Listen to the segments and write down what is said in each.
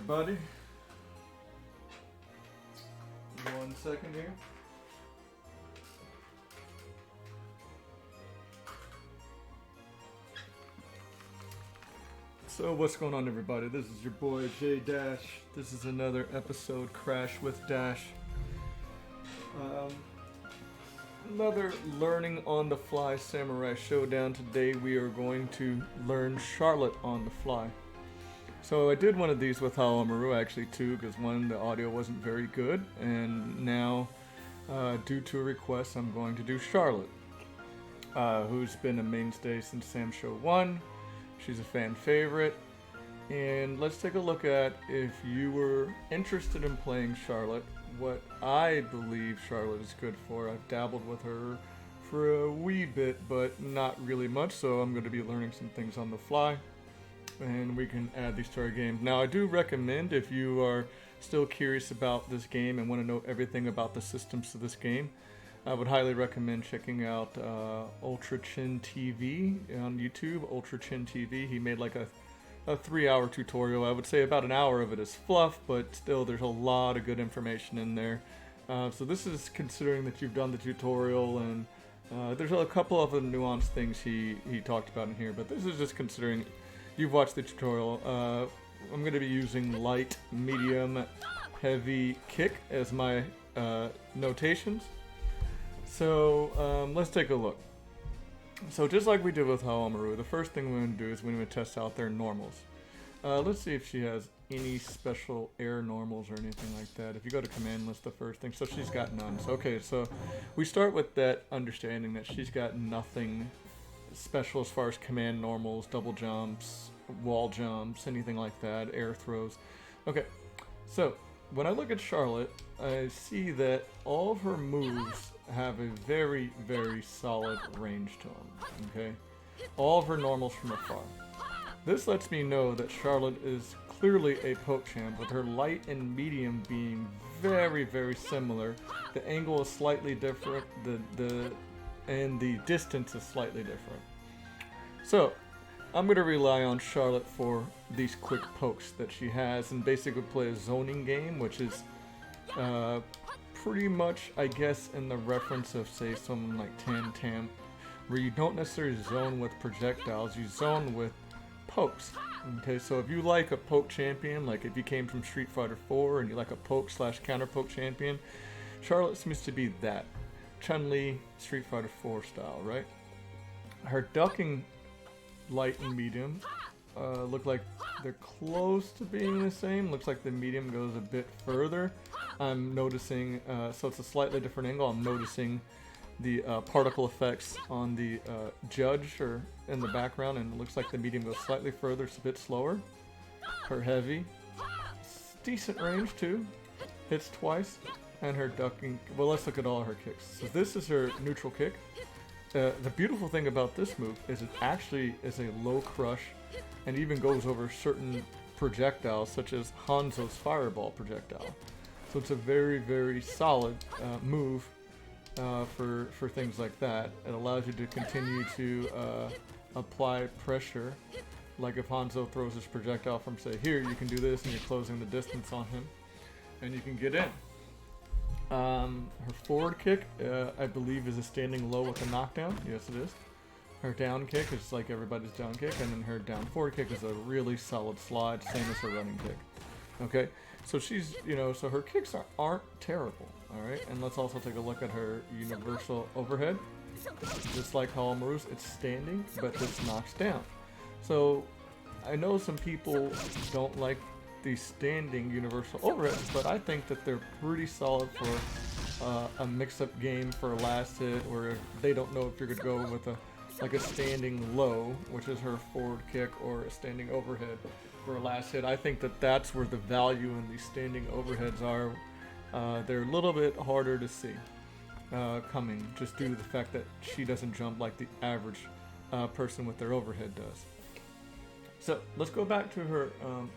everybody. 1 second here. So what's going on, everybody? This is your boy J Dash. This is another episode Crash with Dash. Another learning on the fly samurai showdown. Today we are going to learn Charlotte on the fly. So I did one of these with Haomaru actually too, because one, the audio wasn't very good, and now due to a request I'm going to do Charlotte, who's been a mainstay since Sam Show 1. She's a fan favorite, and let's take a look at, if you were interested in playing Charlotte, what I believe Charlotte is good for. I've dabbled with her for a wee bit, but not really much, so I'm going to be learning some things on the fly, and we can add these to our game. Now, I do recommend, if you are still curious about this game and want to know everything about the systems to this game, I would highly recommend checking out Ultra Chin TV on YouTube. Ultra Chin TV. He made like a 3-hour tutorial. I would say about an hour of it is fluff, but still there's a lot of good information in there. So this is considering that you've done the tutorial, and there's a couple of the nuanced things he talked about in here, but this is just considering you've watched the tutorial. I'm going to be using light, medium, heavy, kick as my notations. So let's take a look. So just like we did with Haomaru, the first thing we're going to do is we're going to test out their normals. Let's see if she has any special air normals or anything like that. If you go to command list, the first thing, so she's got none. So, okay, so we start with that understanding that she's got nothing special as far as command normals, double jumps, wall jumps, anything like that, air throws. Okay, so when I look at Charlotte, I see that all of her moves have a very, very solid range to them, okay? All of her normals from afar. This lets me know that Charlotte is clearly a poke champ, with her light and medium being very, very similar. The angle is slightly different, and the distance is slightly different. So, I'm going to rely on Charlotte for these quick pokes that she has, and basically play a zoning game, which is pretty much, I guess, in the reference of, say, someone like Tam, where you don't necessarily zone with projectiles, you zone with pokes. Okay, so if you like a poke champion, like if you came from Street Fighter 4 and you like a poke / counter poke champion, Charlotte seems to be that. Chun-Li, Street Fighter 4 style, right? Her ducking light and medium look like they're close to being the same. Looks like the medium goes a bit further. I'm noticing, so it's a slightly different angle. I'm noticing the particle effects on the judge or in the background, and it looks like the medium goes slightly further. It's a bit slower. Her heavy, decent range too, hits twice, and her ducking. Well, let's look at all her kicks. So this is her neutral kick. The beautiful thing about this move is it actually is a low crush, and even goes over certain projectiles, such as Hanzo's fireball projectile. So it's a very, very solid move for things like that. It allows you to continue to apply pressure. Like if Hanzo throws his projectile from, say, here, you can do this, and you're closing the distance on him, and you can get in. Her forward kick, I believe, is a standing low with a knockdown. Yes, it is. Her down kick is like everybody's down kick, and then her down forward kick is a really solid slide, same as her running kick. Okay, so she's, so her kicks aren't terrible, alright? And let's also take a look at her universal overhead. Just like Haomaru's, it's standing, but this knocks down. So, I know some people don't like these standing universal overheads, but I think that they're pretty solid for a mix-up game for a last hit, or if they don't know if you're going to go with a standing low, which is her forward kick, or a standing overhead for a last hit. I think that that's where the value in these standing overheads are. They're a little bit harder to see coming, just due to the fact that she doesn't jump like the average person with their overhead does. So let's go back to her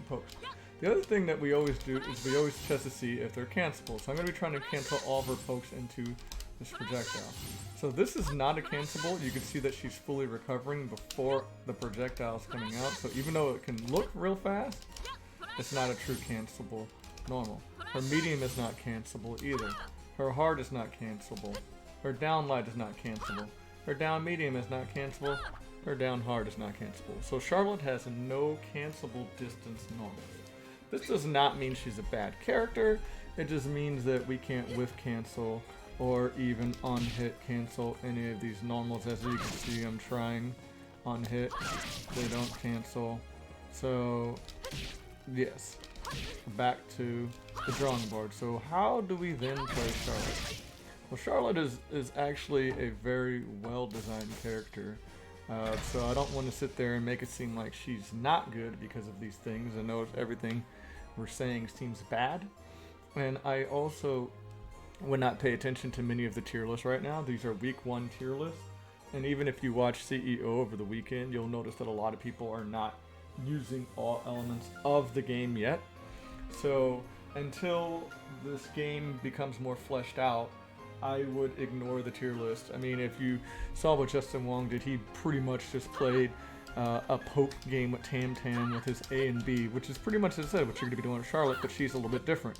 pokes. The other thing that we always do is we always test to see if they're cancelable. So I'm going to be trying to cancel all of her pokes into this projectile. So this is not a cancelable. You can see that she's fully recovering before the projectile is coming out. So even though it can look real fast, It's not a true cancelable normal. Her medium is not cancelable either. Her hard is not cancelable. Her down light is not cancelable. Her down medium is not cancelable. Her down hard is not cancelable. So Charlotte has no cancelable distance normals. This does not mean she's a bad character. It just means that we can't whiff cancel or even on hit cancel any of these normals. As you can see, I'm trying on hit. They don't cancel. So yes, back to the drawing board. So how do we then play Charlotte? Well, Charlotte is actually a very well-designed character. So I don't want to sit there and make it seem like she's not good because of these things. I know everything we're saying seems bad. And I also would not pay attention to many of the tier lists right now. These are week 1 tier lists. And even if you watch CEO over the weekend, you'll notice that a lot of people are not using all elements of the game yet. So until this game becomes more fleshed out, I would ignore the tier list. I mean, if you saw what Justin Wong did, he pretty much just played a poke game with Tam Tam with his A and B, which is pretty much, as I said, what you're going to be doing with Charlotte, but she's a little bit different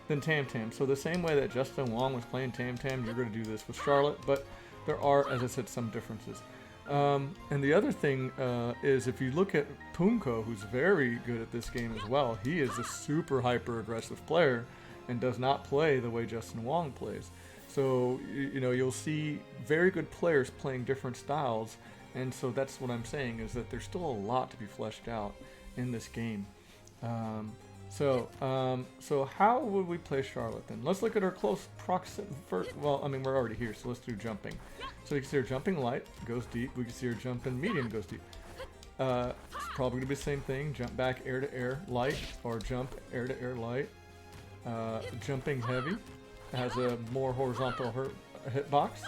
than Tam Tam. So the same way that Justin Wong was playing Tam Tam, you're going to do this with Charlotte, but there are, as I said, some differences. And the other thing is, if you look at Punko, who's very good at this game as well, he is a super hyper aggressive player and does not play the way Justin Wong plays. So, you know, you'll see very good players playing different styles, and so that's what I'm saying, is that there's still a lot to be fleshed out in this game. So how would we play Charlotte then? Let's look at her close proximity first. Well, I mean, we're already here, so let's do jumping. So you can see her jumping light goes deep. We can see her jumping medium goes deep. It's probably gonna be the same thing. Jump back air to air light, or jump air to air light. Jumping heavy has a more horizontal hitbox.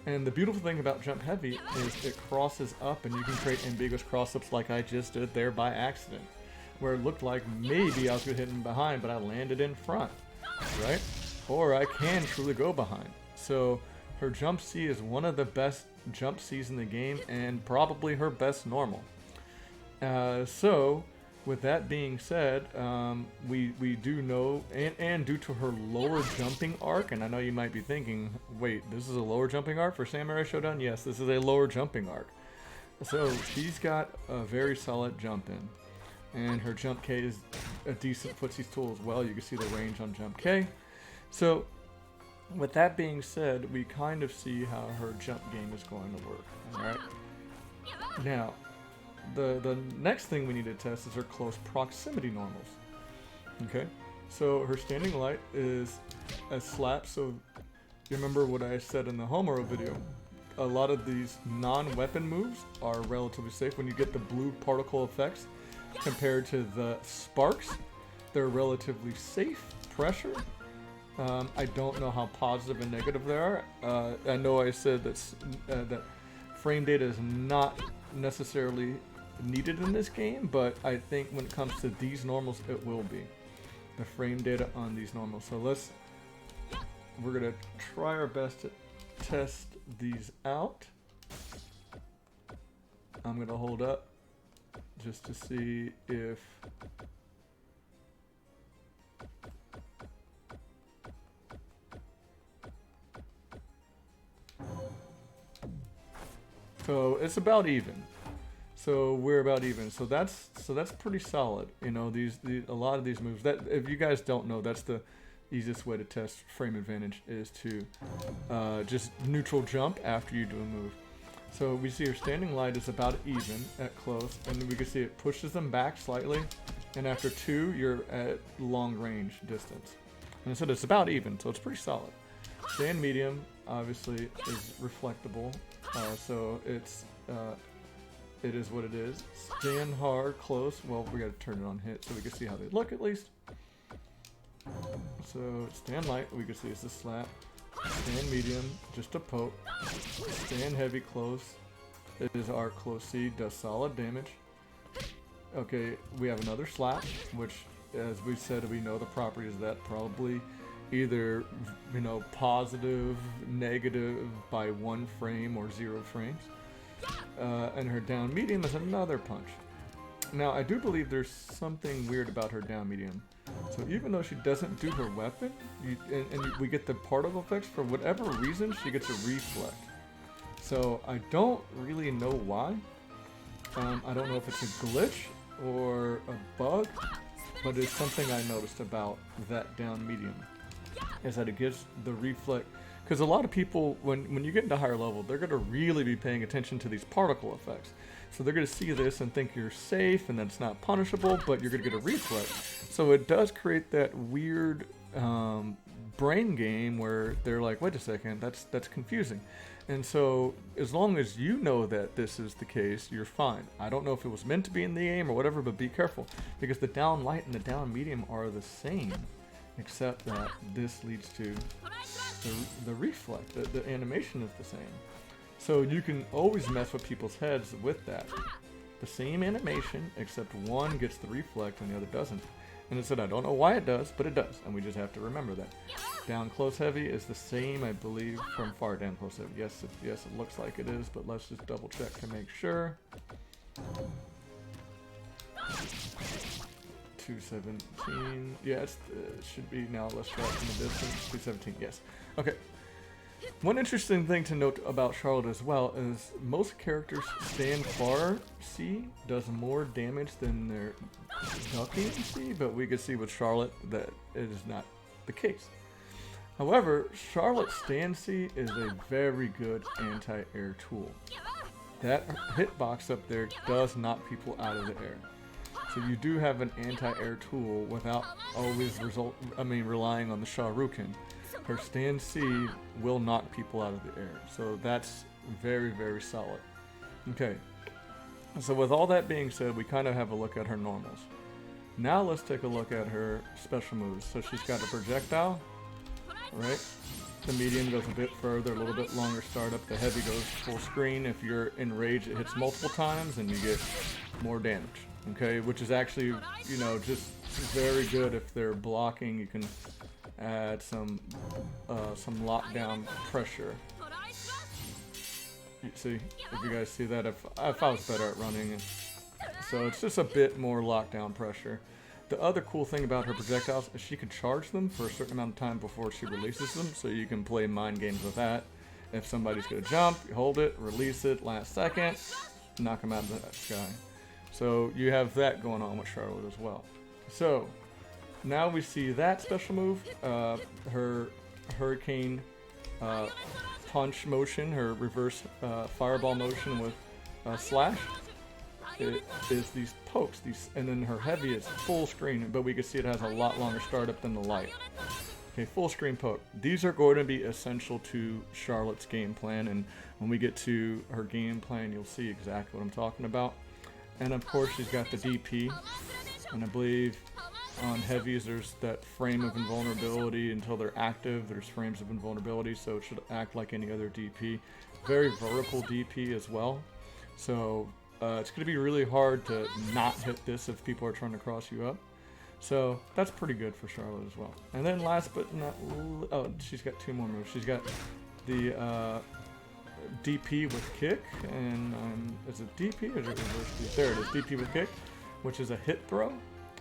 And the beautiful thing about jump heavy is it crosses up, and you can create ambiguous cross-ups like I just did there by accident, where it looked like maybe I was going to hit him behind, but I landed in front, right? Or I can truly go behind. So her jump C is one of the best jump Cs in the game, and probably her best normal. So with that being said, we do know, and due to her lower jumping arc, and I know you might be thinking, wait, this is a lower jumping arc for Samurai Shodown? Yes, this is a lower jumping arc. So she's got a very solid jump in. And her jump K is a decent footsies tool as well. You can see the range on jump K. So with that being said, we kind of see how her jump game is going to work. Alright? Now, the next thing we need to test is her close proximity normals. Okay? So her standing light is a slap. So you remember what I said in the Homero video. A lot of these non-weapon moves are relatively safe. When you get the blue particle effects, compared to the sparks, they're relatively safe pressure. I don't know how positive and negative they are. I know I said that frame data is not necessarily needed in this game, but I think when it comes to these normals, it will be. The frame data on these normals. So we're gonna try our best to test these out. I'm gonna hold up just to see if so it's about even. So we're about even. So that's pretty solid. You know, a lot of these moves, that if you guys don't know, that's the easiest way to test frame advantage, is to just neutral jump after you do a move. So we see her standing light is about even at close, and we can see it pushes them back slightly, and after 2, you're at long range distance. And I said it's about even, so it's pretty solid. Stand medium, obviously, is reflectable, so it is what it is. Stand hard, close, well, we gotta turn it on hit so we can see how they look at least. So stand light, we can see it's a slap. Stand medium, just a poke. Stand heavy, close. It is our close C, does solid damage. Okay, we have another slap, which, as we said, we know the properties of that, probably either, you know, positive, negative by 1 frame or 0 frames. And her down medium is another punch. Now, I do believe there's something weird about her down medium. So even though she doesn't do her weapon, we get the particle effects, for whatever reason, she gets a reflect. So I don't really know why. I don't know if it's a glitch or a bug, but it's something I noticed about that down medium, is that it gives the reflect. Because a lot of people, when you get into higher level, they're going to really be paying attention to these particle effects. So they're going to see this and think you're safe and that's not punishable, but you're going to get a reflect. So it does create that weird brain game where they're like, wait a second, that's confusing. And so as long as you know that this is the case, you're fine. I don't know if it was meant to be in the game or whatever, but be careful. Because the down light and the down medium are the same, except that this leads to the reflect. The animation is the same. So you can always mess with people's heads with that. The same animation, except one gets the reflect and the other doesn't. And it said, I don't know why it does, but it does. And we just have to remember that. Down close heavy is the same, I believe, from far down close heavy. Yes, it looks like it is, but let's just double check to make sure. 217. Yeah, it should be now. Let's try it from the distance. 217. Yes. Okay. One interesting thing to note about Charlotte as well is most characters stand far C does more damage than their ducking C, but we can see with Charlotte that it is not the case. However, Charlotte's stand C is a very good anti-air tool. That hitbox up there does knock people out of the air. So you do have an anti-air tool without always relying on the Shoryuken. Her stand C will knock people out of the air. So that's very, very solid. Okay. So with all that being said, we kind of have a look at her normals. Now let's take a look at her special moves. So she's got a projectile, right? The medium goes a bit further, a little bit longer startup. The heavy goes full screen. If you're in rage, it hits multiple times and you get more damage. Okay, which is actually, you know, just very good if they're blocking. You can add some lockdown pressure. You see, if you guys see that, if I was better at running, so it's just a bit more lockdown pressure. The other cool thing about her projectiles is she can charge them for a certain amount of time before she releases them, so you can play mind games with that. If somebody's gonna jump, you hold it, release it, last second, knock them out of the sky. So you have that going on with Charlotte as well. So now we see that special move, her hurricane punch motion, her reverse fireball motion with slash. It is these pokes, and then her heavy is full screen, but we can see it has a lot longer startup than the light. Okay, full screen poke. These are going to be essential to Charlotte's game plan, and when we get to her game plan, you'll see exactly what I'm talking about. And of course, she's got the DP, and I believe on heavies there's that frame of invulnerability until they're active. There's frames of invulnerability, so it should act like any other DP. Very vertical DP as well, so it's going to be really hard to not hit this if people are trying to cross you up. So that's pretty good for Charlotte as well. And then last but not she's got two more moves. She's got the DP with kick, and is it DP or is it reverse DP? There it is, DP with kick, which is a hit throw.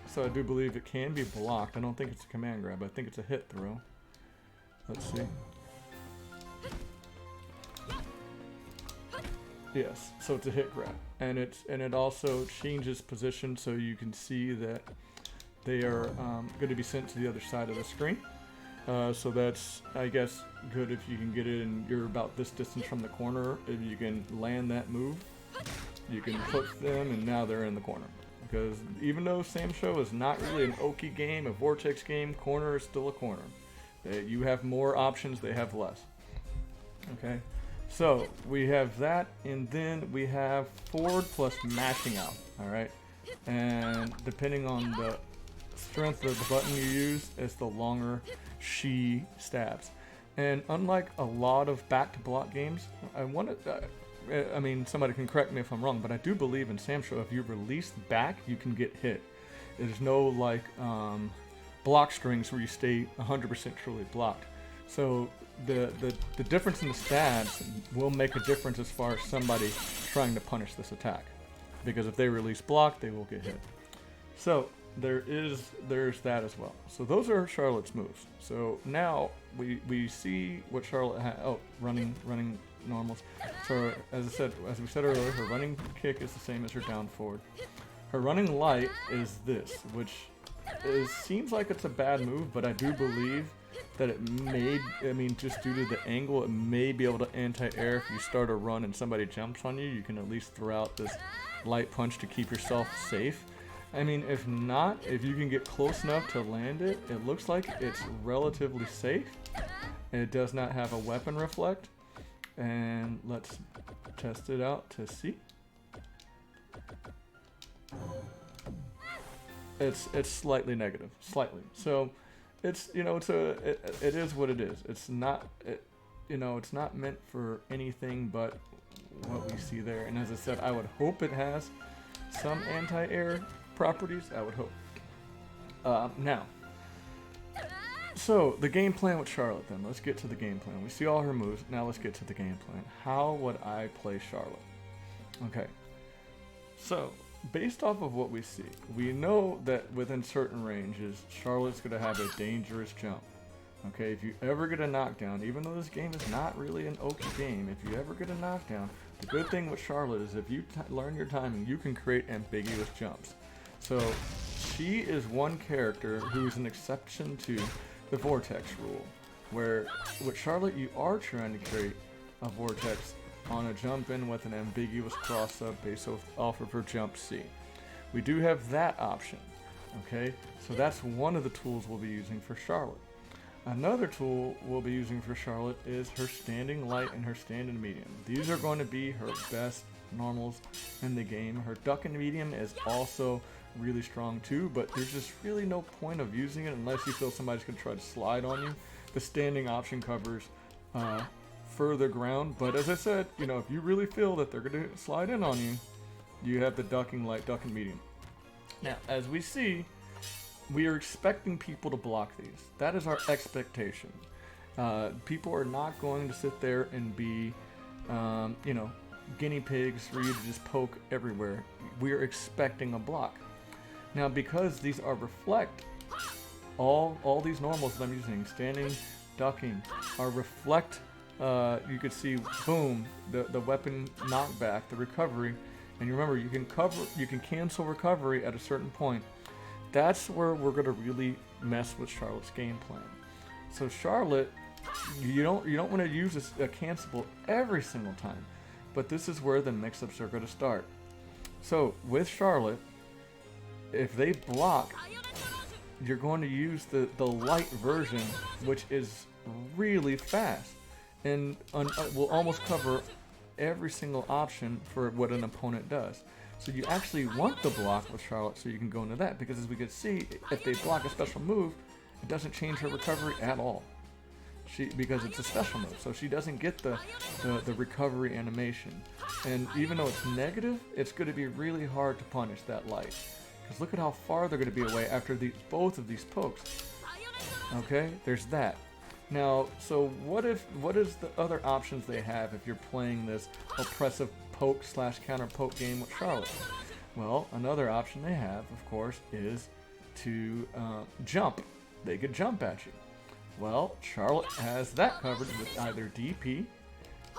So I do believe it can be blocked. I don't think it's a command grab. I think it's a hit throw. Let's see. Yes, so it's a hit grab, and it also changes position, so you can see that they are going to be sent to the other side of the screen. So that's, I guess, good if you can get it and you're about this distance from the corner. If you can land that move, you can push them, and now they're in the corner. Because even though Samsho is not really an Oki game, a Vortex game, corner is still a corner. You have more options, they have less. Okay. So we have that, and then we have forward plus mashing out, alright? And depending on the strength of the button you use, it's the longer she stabs. And unlike a lot of back-to-block games, I mean, somebody can correct me if I'm wrong, but I do believe in Samsho, if you release back, you can get hit. There's no, like, block strings where you stay 100% truly blocked. So the difference in the stats will make a difference as far as somebody trying to punish this attack. because if they release block, they will get hit. So there's that as well. So those are Charlotte's moves. So now we see what Charlotte has. Oh, running normals. So as we said earlier, her running kick is the same as her down forward. Her running light is this, which seems like it's a bad move, but I do believe that it may, just due to the angle, it may be able to anti-air. If you start a run and somebody jumps on you, you can at least throw out this light punch to keep yourself safe. If not, if you can get close enough to land it, it looks like it's relatively safe. It does not have a weapon reflect. And let's test it out to see. It's slightly negative, slightly. So it's it is what it is. It's not it's not meant for anything but what we see there. And as I said, I would hope it has some anti-air properties. I would hope. Now, so the game plan with Charlotte. Then let's get to the game plan. We see all her moves. Now let's get to the game plan. How would I play Charlotte? Okay. So based off of what we see, we know that within certain ranges, Charlotte's going to have a dangerous jump. Okay, if you ever get a knockdown, even though this game is not really an Oki game, if you ever get a knockdown, the good thing with Charlotte is if you learn your timing, you can create ambiguous jumps. So she is one character who's an exception to the vortex rule, where with Charlotte you are trying to create a vortex on a jump in with an ambiguous cross up based off of her jump C. We do have that option. Okay, so that's one of the tools we'll be using for Charlotte. Another tool we'll be using for Charlotte is her standing light and her standing medium. These are going to be her best normals in the game. Her duck and medium is also really strong too, but there's just really no point of using it unless you feel somebody's going to try to slide on you. The standing option covers further ground, but as I said, if you really feel that they're going to slide in on you, you have the ducking light, duck and medium. Now, as we see, we are expecting people to block these. That is our expectation. People are not going to sit there and be, guinea pigs for you to just poke everywhere. We are expecting a block. Now, because these are reflect, all these normals that I'm using, standing, ducking, are reflect. You could see, boom, the weapon knockback, the recovery, and you remember you can cancel recovery at a certain point. That's where we're gonna really mess with Charlotte's game plan. So Charlotte, you don't want to use a cancelable every single time, but this is where the mix-ups are gonna start. So with Charlotte, if they block, you're going to use the light version, which is really fast and will almost cover every single option for what an opponent does. So you actually want the block with Charlotte so you can go into that, because as we can see, if they block a special move, it doesn't change her recovery at all. Because it's a special move, so she doesn't get the recovery animation. And even though it's negative, it's going to be really hard to punish that light. Because look at how far they're going to be away after both of these pokes. Okay, there's that. Now, so what is the other options they have if you're playing this oppressive poke / counter poke game with Charlotte? Well, another option they have, of course, is to jump. They could jump at you. Well, Charlotte has that covered with either DP.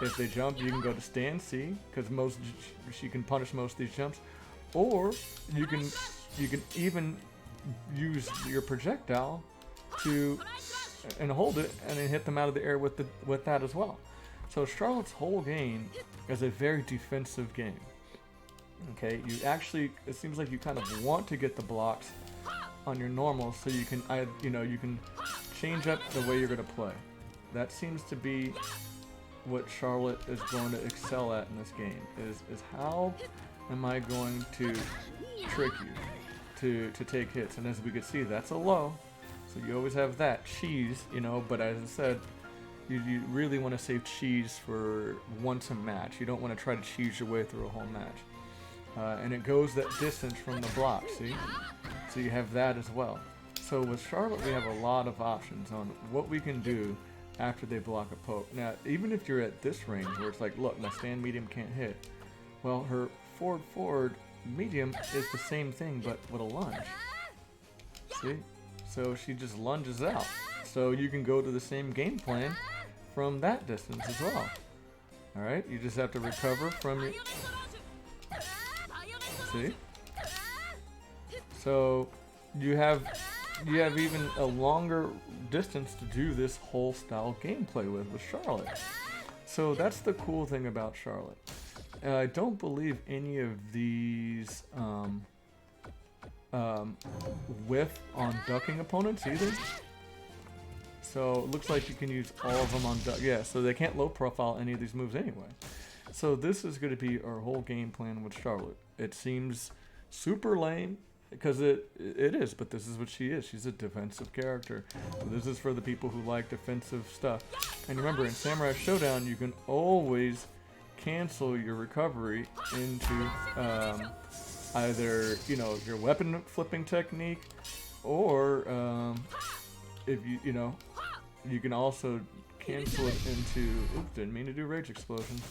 If they jump, you can go to stand C, because she can punish most of these jumps, or you can even use your projectile and hold it and then hit them out of the air with that as well. So Charlotte's whole game is a very defensive game. Okay, it seems like you kind of want to get the blocks on your normals so you can change up the way you're going to play. That seems to be what Charlotte is going to excel at in this game, is how am I going to trick you to take hits. And as we can see, that's a low, so you always have that cheese, but as I said, you really want to save cheese for once a match. You don't want to try to cheese your way through a whole match. And it goes that distance from the block, see? So you have that as well. So with Charlotte, we have a lot of options on what we can do after they block a poke. Now, even if you're at this range where it's like, look, my stand medium can't hit, well, her forward medium is the same thing but with a lunge. See? So she just lunges out. So you can go to the same game plan from that distance as well. Alright, you just have to recover from your... See? So you have even a longer distance to do this whole style gameplay with Charlotte. So that's the cool thing about Charlotte. I don't believe any of these whiff on ducking opponents either. So it looks like you can use all of them on duck. Yeah, so they can't low profile any of these moves anyway. So this is going to be our whole game plan with Charlotte. It seems super lame because it is, but this is what she is. She's a defensive character. So this is for the people who like defensive stuff. And remember, in Samurai Shodown, you can always cancel your recovery into either, you know, your weapon flipping technique, or if you can also cancel it into, oops, didn't mean to do rage explosion.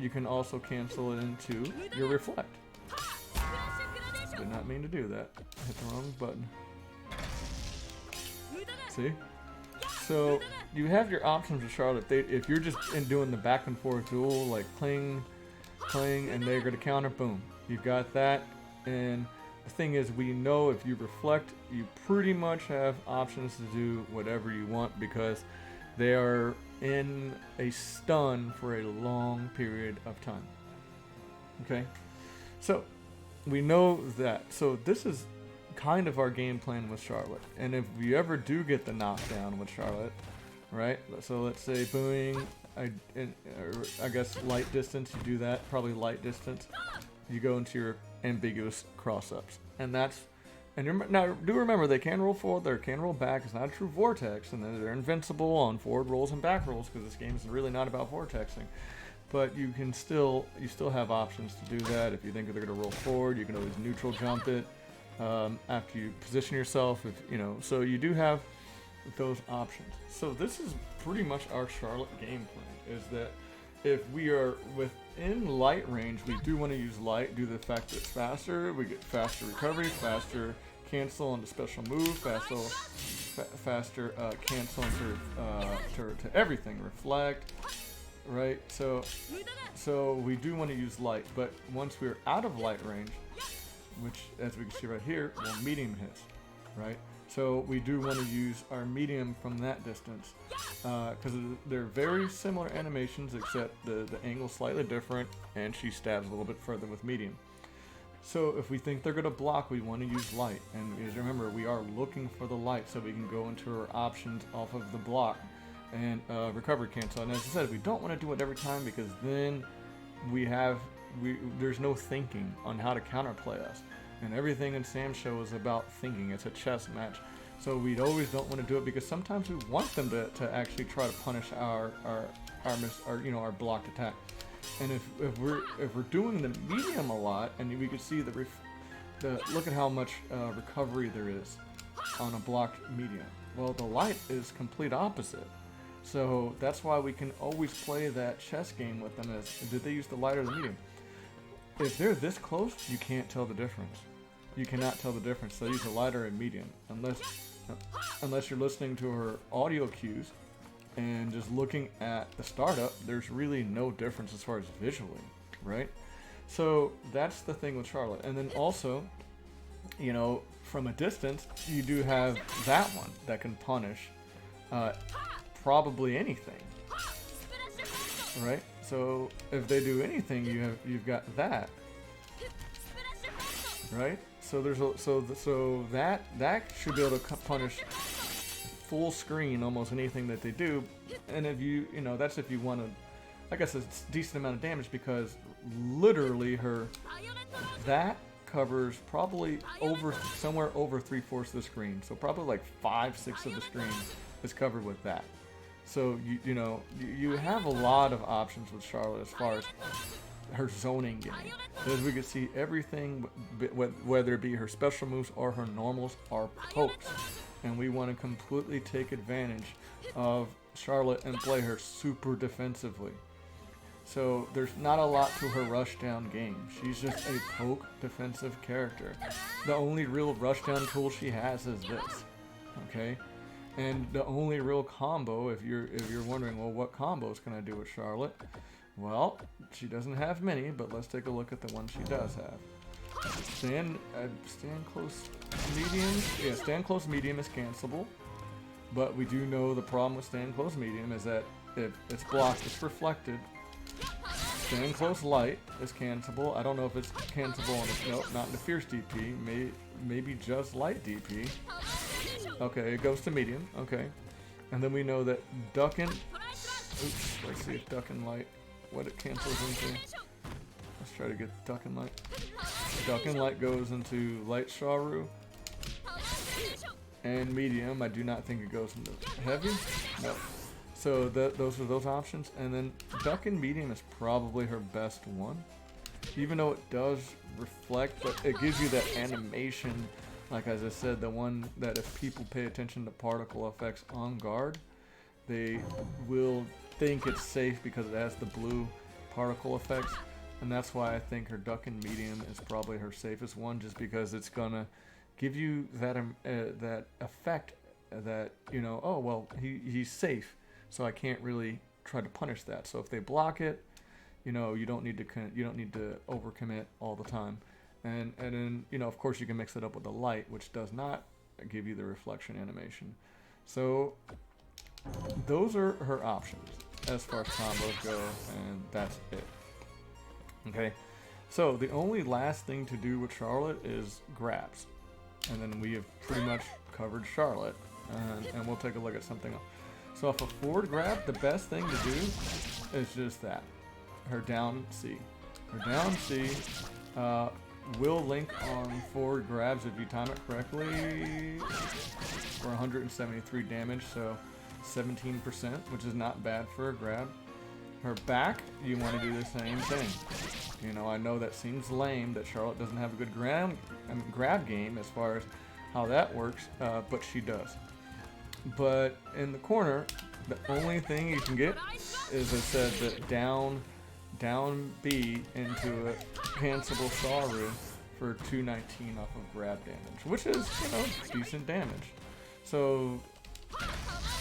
You can also cancel it into your reflect. Did not mean to do that. Hit the wrong button. See? So you have your options with Charlotte. If you're just doing the back and forth duel, like cling, and they're gonna counter, boom. You've got that. And the thing is, we know if you reflect, you pretty much have options to do whatever you want because they are in a stun for a long period of time. Okay? So we know that. So this is kind of our game plan with Charlotte. And if we ever do get the knockdown with Charlotte, right? So let's say booing, I guess light distance, you do that, probably light distance. You go into your ambiguous cross-ups. And that's, and now do remember, they can roll forward, they can roll back. It's not a true vortex, and they're invincible on forward rolls and back rolls because this game is really not about vortexing. But you still have options to do that. If you think they're going to roll forward, you can always neutral jump it after you position yourself. If you know, so you do have those options. So this is pretty much our Charlotte game plan. Is that if we are within light range, we do want to use light due to the fact that it's faster. We get faster recovery, faster cancel on the special move, faster cancel to everything, reflect. Right, so we do want to use light, but once we're out of light range, which as we can see right here, well, medium hits, right? So we do want to use our medium from that distance, because they're very similar animations, except the angle's slightly different, and she stabs a little bit further with medium. So if we think they're going to block, we want to use light, and as remember, we are looking for the light so we can go into our options off of the block and recovery cancel. And as I said, we don't want to do it every time because then there's no thinking on how to counterplay us. And everything in Sam's show is about thinking. It's a chess match. So we always don't want to do it because sometimes we want them to actually try to punish our blocked attack. And if we're doing the medium a lot, and we can see look at how much recovery there is on a blocked medium. Well, the light is complete opposite. So that's why we can always play that chess game with them as, did they use the light or the medium? If they're this close, you can't tell the difference. You cannot tell the difference. They use a light or a medium. Unless you're listening to her audio cues and just looking at the startup, there's really no difference as far as visually, right? So that's the thing with Charlotte. And then also, you know, from a distance, you do have that one that can punish probably anything, right? So if they do anything, you've got that, right? So that should be able to punish full screen almost anything that they do. And if you know, that's if you want to, I guess it's a decent amount of damage because literally that covers probably somewhere over 3/4 of the screen. So probably like 5/6 of the screen is covered with that. So you have a lot of options with Charlotte as far as her zoning game. As we can see, everything, whether it be her special moves or her normals, are pokes, and we want to completely take advantage of Charlotte and play her super defensively. So there's not a lot to her rushdown game. She's just a poke defensive character. The only real rushdown tool she has is this, okay? And the only real combo, if you're wondering, well, what combos can I do with Charlotte? Well, she doesn't have many, but let's take a look at the one she does have. Stand close medium. Yeah, stand close medium is cancelable, but we do know the problem with stand close medium is that if it's blocked, it's reflected. Stand close light is cancelable. I don't know if it's cancelable on the, nope, not in the fierce DP. Maybe just light DP. Okay, it goes to medium. Okay, and then we know that ducking. Oops, let's see if ducking light what it cancels into. Let's try to get ducking light. Ducking light goes into light Sharu and medium. I do not think it goes into heavy. No. So those are those options, and then duck and medium is probably her best one, even though it does reflect, but it gives you that animation, like as I said, the one that if people pay attention to particle effects on guard, they will think it's safe because it has the blue particle effects, and that's why I think her duck and medium is probably her safest one, just because it's gonna give you that that effect that, you know, oh well, he's safe. So I can't really try to punish that. So if they block it, you know, you don't need to overcommit all the time. And then, you know, of course you can mix it up with the light, which does not give you the reflection animation. So those are her options as far as combos go, and that's it. Okay. So the only last thing to do with Charlotte is grabs. And then we have pretty much covered Charlotte, and we'll take a look at something else. So if a forward grab, the best thing to do is just that, her down C. Her down C will link on forward grabs if you time it correctly for 173 damage, so 17%, which is not bad for a grab. Her back, you want to do the same thing. You know, I know that seems lame that Charlotte doesn't have a good grab game as far as how that works, but she does. But in the corner, the only thing you can get is, I said, the down B into a cancelable Saru for 219 off of grab damage, which is, you know, decent damage. So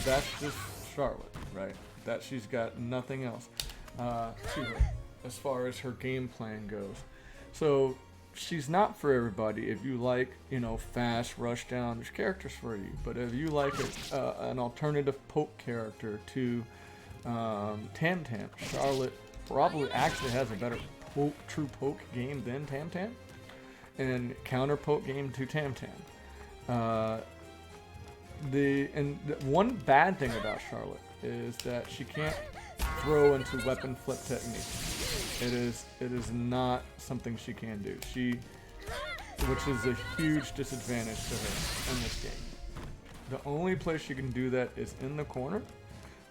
that's just Charlotte, right? That she's got nothing else to her as far as her game plan goes. So she's not for everybody. If you like, you know, fast rush down, there's characters for you. But if you like an alternative poke character to Tam Tam, Charlotte probably actually has a better true poke game than Tam Tam, and counter poke game to Tam Tam. The one bad thing about Charlotte is that she can't throw into weapon flip technique. It is not something she can do. Which is a huge disadvantage to her in this game. The only place she can do that is in the corner.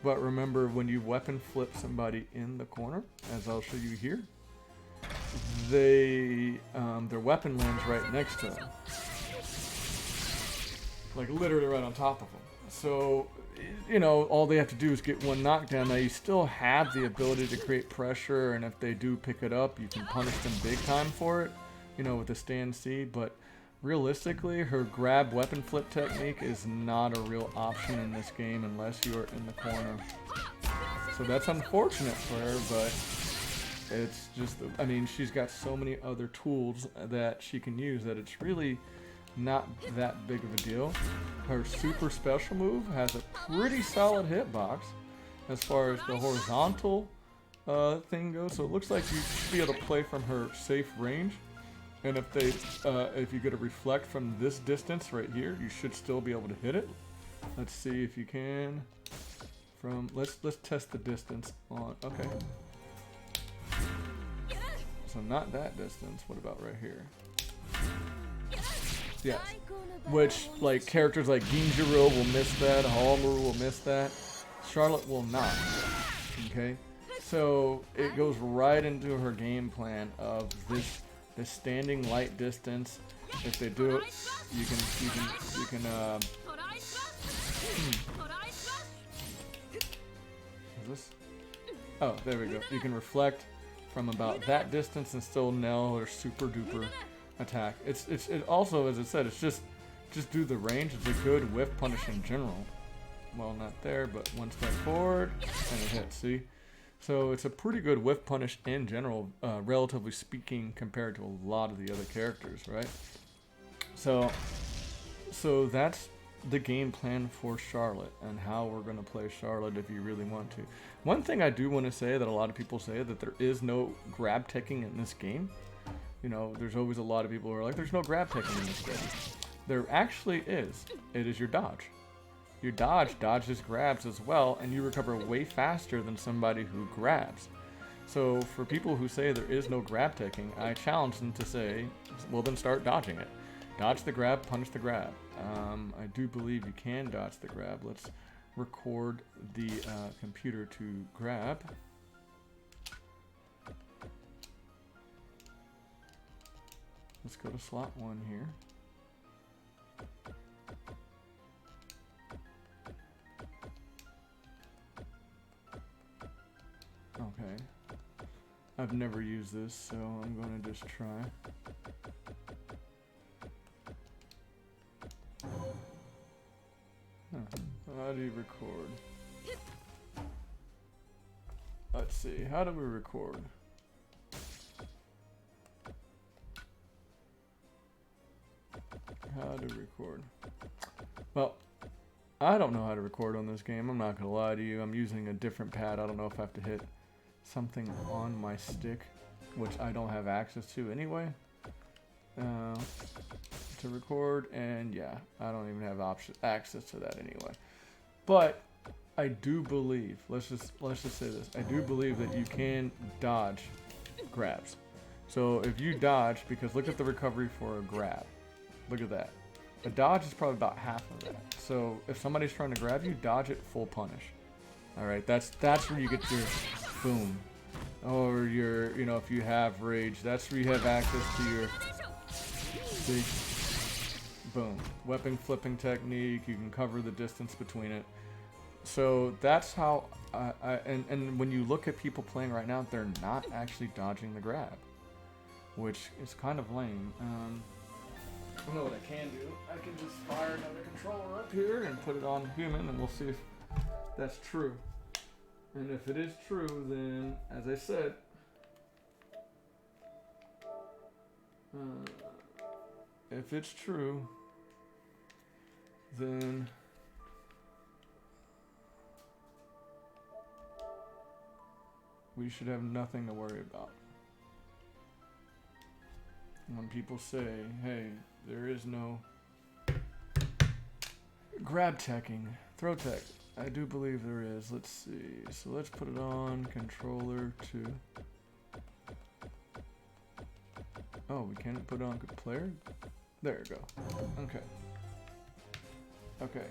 But remember, when you weapon flip somebody in the corner, as I'll show you here, their weapon lands right next to them, like literally right on top of them. So, you know, all they have to do is get one knockdown. Now you still have the ability to create pressure, and if they do pick it up, you can punish them big time for it, you know, with the stand C. But realistically, her grab weapon flip technique is not a real option in this game unless you are in the corner. So that's unfortunate for her, but it's just, I mean, she's got so many other tools that she can use that it's really not that big of a deal. Her super special move has a pretty solid hitbox as far as the horizontal thing goes, so it looks like you should be able to play from her safe range. And if you get a reflect from this distance right here, you should still be able to hit it. Let's see if you can. Let's test the distance on. Okay. So not that distance. What about right here? Yes. Which, like, characters like Ginjiro will miss that, Hallmaru will miss that, Charlotte will not. Okay? So it goes right into her game plan of this standing light distance. If they do it, you can is this? Oh, there we go. You can reflect from about that distance and still nail or super duper attack. It also, as I said, it's just do the range. It's a good whiff punish in general. Well, not there, but one step forward and it hits. See, so it's a pretty good whiff punish in general, relatively speaking, compared to a lot of the other characters, right? So that's the game plan for Charlotte and how we're going to play Charlotte if you really want to. One thing I do want to say that a lot of people say that there is no grab teching in this game. You know, there's always a lot of people who are like, there's no grab teching in this game. There actually is. It is your dodge. Your dodge dodges grabs as well, and you recover way faster than somebody who grabs. So for people who say there is no grab teching, I challenge them to say, well then start dodging it. Dodge the grab, punish the grab. I do believe you can dodge the grab. Let's record the computer to grab. Let's go to slot 1 here. Okay. I've never used this, so I'm going to just try. How do you record? Let's see. How do we record? How to record? Well, I don't know how to record on this game. I'm not going to lie to you. I'm using a different pad. I don't know if I have to hit something on my stick, which I don't have access to anyway. To record, and yeah, I don't even have access to that anyway. But I do believe, let's just say this, I do believe that you can dodge grabs. So if you dodge, because look at the recovery for a grab. Look at that. A dodge is probably about half of that. So if somebody's trying to grab you, dodge it full punish. All right, that's where you get your boom, or your, you know, if you have rage, that's where you have access to your, see, boom, weapon flipping technique. You can cover the distance between it. So that's how and when you look at people playing right now, they're not actually dodging the grab, which is kind of lame. I know what I can do. I can just fire another controller up here and put it on human, and we'll see if that's true. And if it is true, then, as I said, if it's true, then we should have nothing to worry about. When people say, hey, there is no grab teching, throw tech, I do believe there is. Let's see. So let's put it on controller to. Oh, we can't put it on player? There you go. Okay. Okay.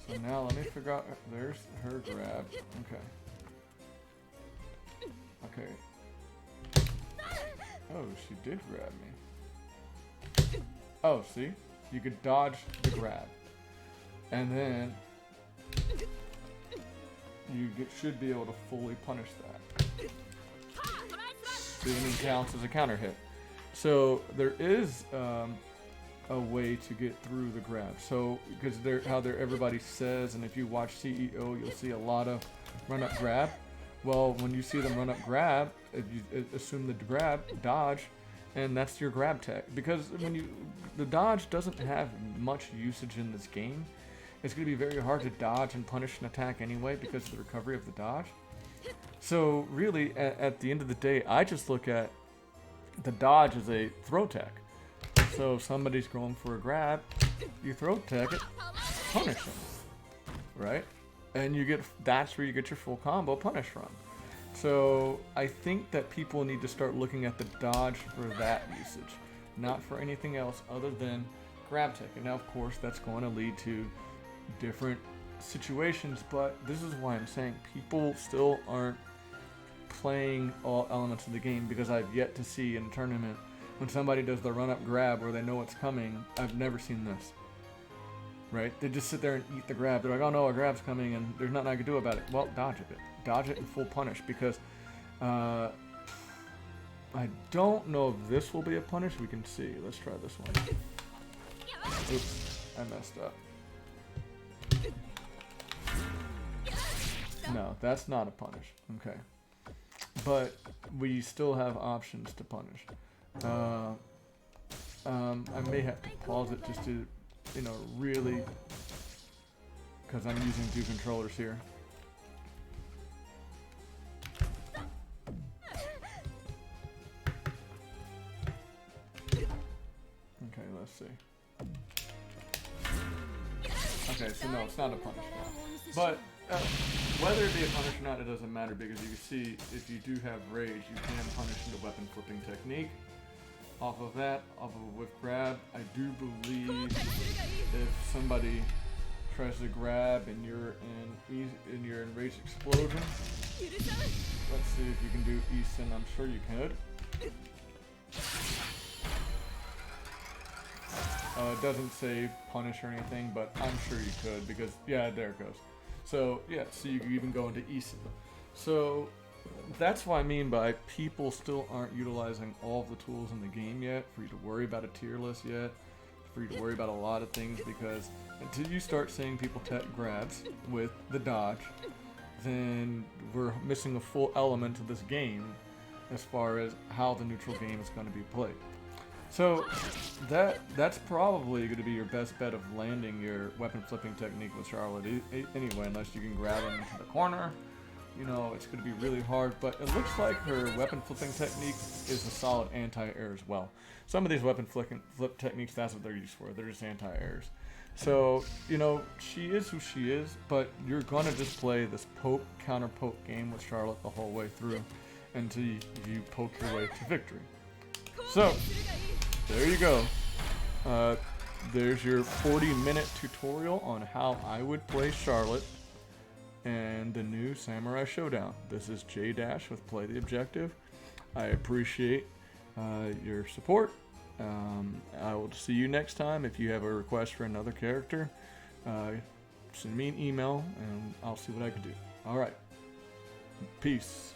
So now let me figure out. There's her grab. Okay. Okay. Oh, she did grab me. Oh, see? You could dodge the grab. And then you should be able to fully punish that. Spinning counts as a counter hit. So there is a way to get through the grab. So because everybody says, and if you watch CEO, you'll see a lot of run up grab. Well, when you see them run up grab, if you assume the grab, dodge, and that's your grab tech. Because the dodge doesn't have much usage in this game. It's going to be very hard to dodge and punish an attack anyway because of the recovery of the dodge. So really, at the end of the day, I just look at the dodge as a throw tech. So if somebody's going for a grab, you throw tech it, punish them, right? And that's where you get your full combo punish from. So I think that people need to start looking at the dodge for that usage, not for anything else other than grab tech. And now, of course, that's going to lead to different situations, but this is why I'm saying people still aren't playing all elements of the game, because I've yet to see in a tournament when somebody does the run-up grab where they know what's coming. I've never seen this. Right? They just sit there and eat the grab. They're like, oh no, a grab's coming and there's nothing I can do about it. Well, dodge it. dodge it and full punish, because I don't know if this will be a punish. We can see. Let's try this one. Oops, I messed up. No, that's not a punish. Okay. But we still have options to punish. I may have to pause it just to, you know, really, because I'm using two controllers here. Okay, let's see. Okay, so no, it's not a punish now. But whether it be a punish or not, it doesn't matter, because you can see if you do have rage, you can punish into weapon flipping technique. Off of that, off of a whiff grab, I do believe if somebody tries to grab and you're in rage explosion, let's see if you can do Easton. I'm sure you could. It doesn't say punish or anything, but I'm sure you could, because yeah, there it goes. So yeah, so you can even go into Easton. So that's what I mean by people still aren't utilizing all of the tools in the game yet, for you to worry about a tier list yet, for you to worry about a lot of things, because until you start seeing people tech grabs with the dodge, then we're missing a full element of this game as far as how the neutral game is going to be played. So that's probably going to be your best bet of landing your weapon flipping technique with Charlotte anyway, unless you can grab him into the corner. You know, it's going to be really hard, but it looks like her weapon flipping technique is a solid anti-air as well. Some of these weapon flip techniques, that's what they're used for. They're just anti-airs. So, you know, she is who she is, but you're going to just play this poke, counter-poke game with Charlotte the whole way through until you poke your way to victory. So, there you go. There's your 40-minute tutorial on how I would play Charlotte and the new Samurai Shodown. This is J-Dash with Play the Objective. I appreciate your support. I will see you next time. If you have a request for another character, send me an email and I'll see what I can do. Alright. Peace.